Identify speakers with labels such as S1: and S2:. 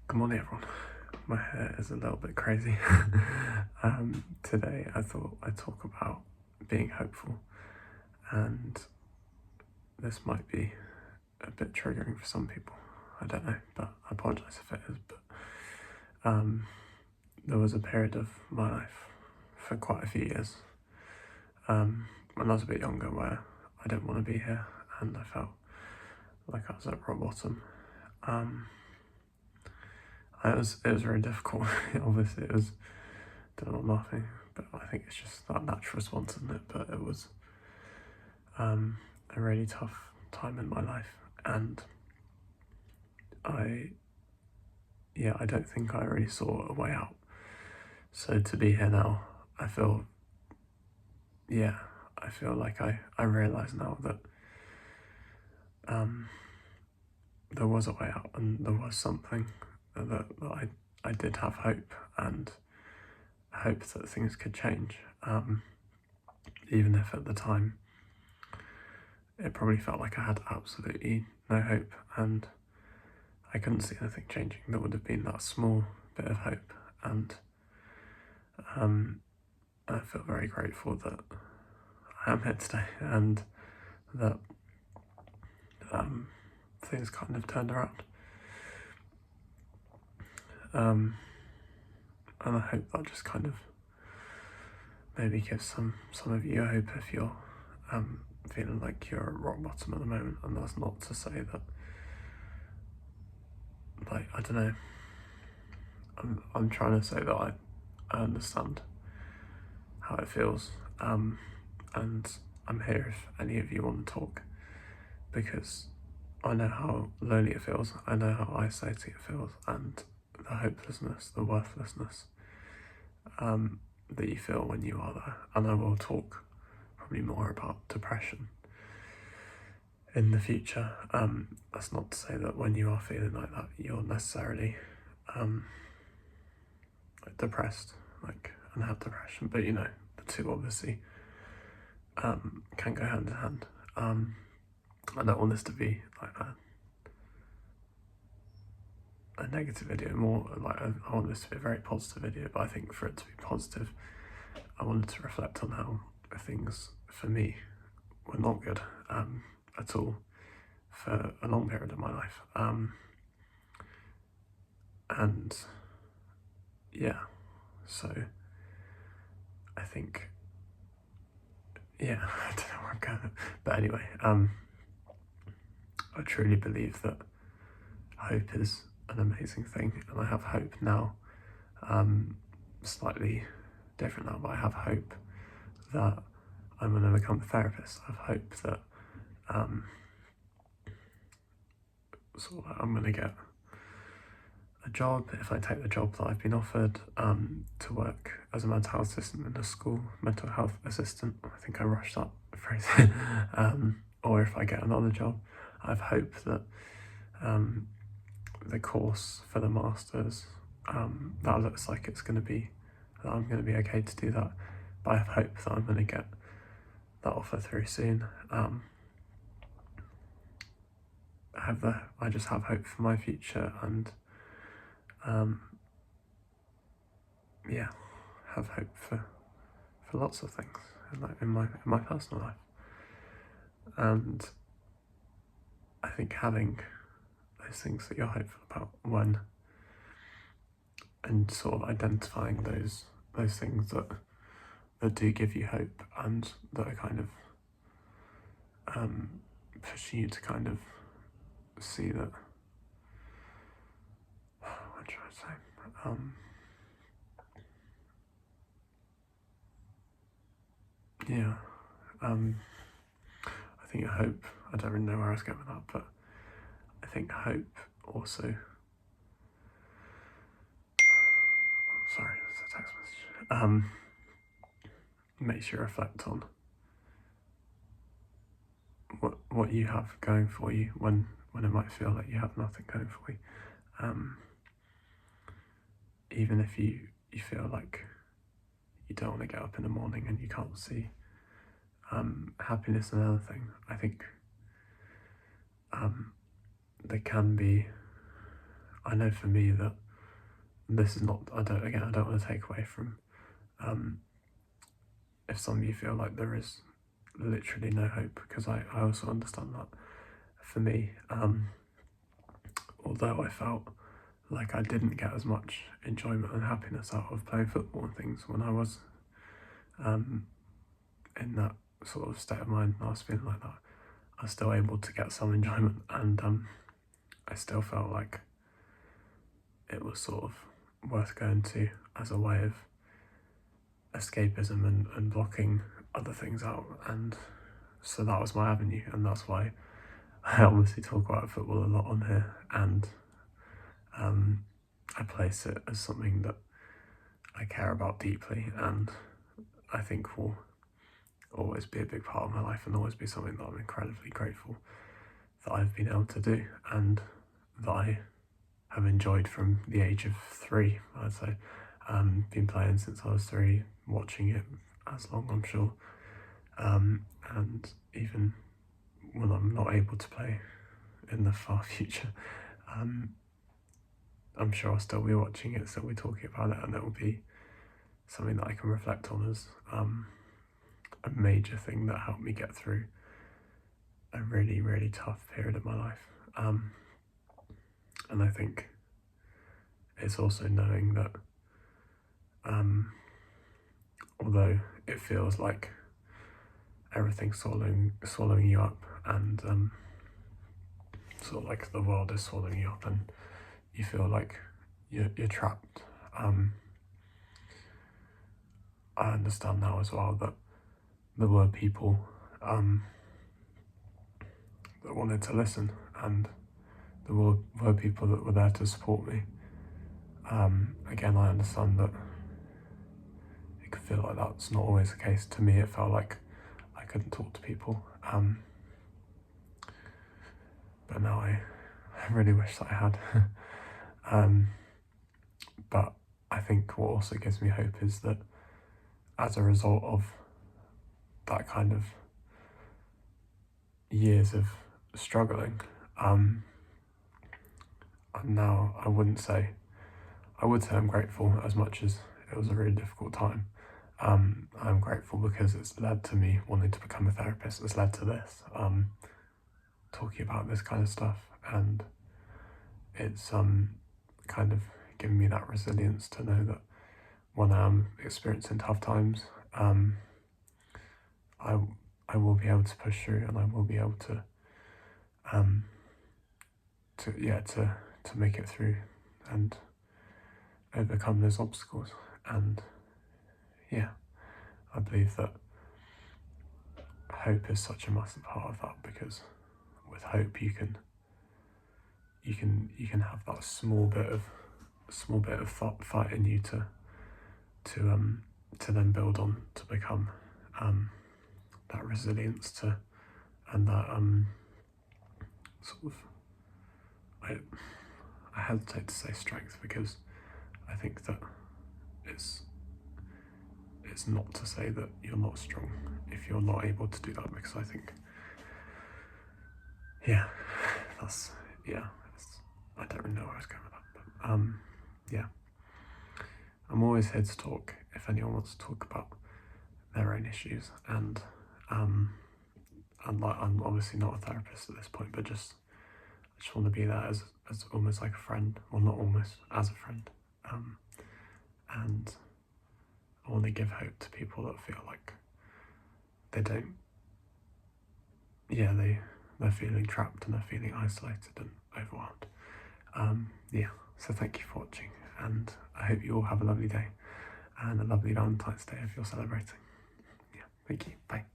S1: Good morning, everyone. My hair is a little bit crazy. Today I thought I'd talk about being hopeful, and this might be a bit triggering for some people. I don't know, but I apologise if it is. But there was a period of my life for quite a few years when I was a bit younger where I didn't want to be here, and I felt like I was at rock bottom. It was very difficult. Obviously, it was. Don't know, I'm laughing, but I think it's just that natural response, isn't it? But it was a really tough time in my life, and I don't think I really saw a way out. So to be here now, I feel like I realise now that there was a way out, and there was something that I did have hope, and hope that things could change, even if at the time it probably felt like I had absolutely no hope, and I couldn't see anything changing. There would have been that small bit of hope, and I feel very grateful that I am here today, and that things kind of turned around. And I hope that just kind of maybe gives some of you hope if you're feeling like you're at rock bottom at the moment. And that's not to say that, like, I don't know, I'm trying to say that I understand how it feels, and I'm here if any of you want to talk, because I know how lonely it feels, I know how isolating it feels, and the hopelessness, the worthlessness that you feel when you are there. And I will talk probably more about depression in the future. That's not to say that when you are feeling like that, you're necessarily depressed, and have depression, but the two obviously can go hand in hand. I don't want this to be like a negative video, more like I want this to be a very positive video, but I think for it to be positive, I wanted to reflect on how things for me were not good at all for a long period of my life. And yeah, so I think, I don't know where I'm going, but anyway, I truly believe that hope is an amazing thing, and I have hope now, slightly different now, but I have hope that I'm going to become a therapist. I have hope that I'm going to get a job, if I take the job that I've been offered, to work as a mental health assistant in a school, mental health assistant. I think I rushed that phrase. Or if I get another job, I have hope that the course for the masters, that looks like it's going to be, that I'm going to be okay to do that, but I have hope that I'm going to get that offer through soon. I just have hope for my future, and have hope for lots of things in my personal life. And I think having those things that you're hopeful about and sort of identifying those things that do give you hope, and that are kind of pushing you to kind of see that, what should I say, I think hope, I don't really know where I was going with that, but I think hope also, sorry, that's a text message, makes you reflect on what you have going for you when it might feel like you have nothing going for you. Even if you feel like you don't want to get up in the morning and you can't see happiness and another thing, I think there can be I know for me that this is not, I don't want to take away from if some of you feel like there is literally no hope, because I also understand that. For me, although I felt like I didn't get as much enjoyment and happiness out of playing football and things when I was in that sort of state of mind and I was feeling like that, I was still able to get some enjoyment, and I still felt like it was sort of worth going to as a way of escapism and blocking other things out. And so that was my avenue, and that's why I obviously talk about football a lot on here, and I place it as something that I care about deeply, and I think will always be a big part of my life, and always be something that I'm incredibly grateful that I've been able to do, and that I have enjoyed from the age of 3, I'd say. Been playing since I was 3, watching it as long, I'm sure, and even when I'm not able to play in the far future, I'm sure I'll still be watching it, still be talking about it, and it will be something that I can reflect on as a major thing that helped me get through a really, really tough period of my life. And I think it's also knowing that although it feels like everything's swallowing you up, and sort of like the world is swallowing you up, and you feel like you're trapped, I understand now as well that there were people that wanted to listen, and there were people that were there to support me. Again, I understand that it could feel like that's not always the case. To me, it felt like I couldn't talk to people, but now I really wish that I had. But I think what also gives me hope is that as a result of that kind of years of struggling, I'm now, I would say I'm grateful, as much as it was a really difficult time. I'm grateful because it's led to me wanting to become a therapist. It's led to this, talking about this kind of stuff, and it's kind of given me that resilience to know that when I'm experiencing tough times, I will be able to push through, and I will be able to make it through and overcome those obstacles. And yeah, I believe that hope is such a massive part of that, because with hope you can have that small bit of fight in you to then build on, to become that resilience to, and that sort of, I hesitate to say strength, because I think that it's not to say that you're not strong if you're not able to do that, because I think, I don't really know where I was going with that, but I'm always here to talk if anyone wants to talk about their own issues, and I'm obviously not a therapist at this point, but I just want to be there as almost like a friend, or not almost, as a friend, and I want to give hope to people that feel like they don't, they're feeling trapped and they're feeling isolated and overwhelmed. So thank you for watching, and I hope you all have a lovely day and a lovely Valentine's Day if you're celebrating. Thank you. Bye.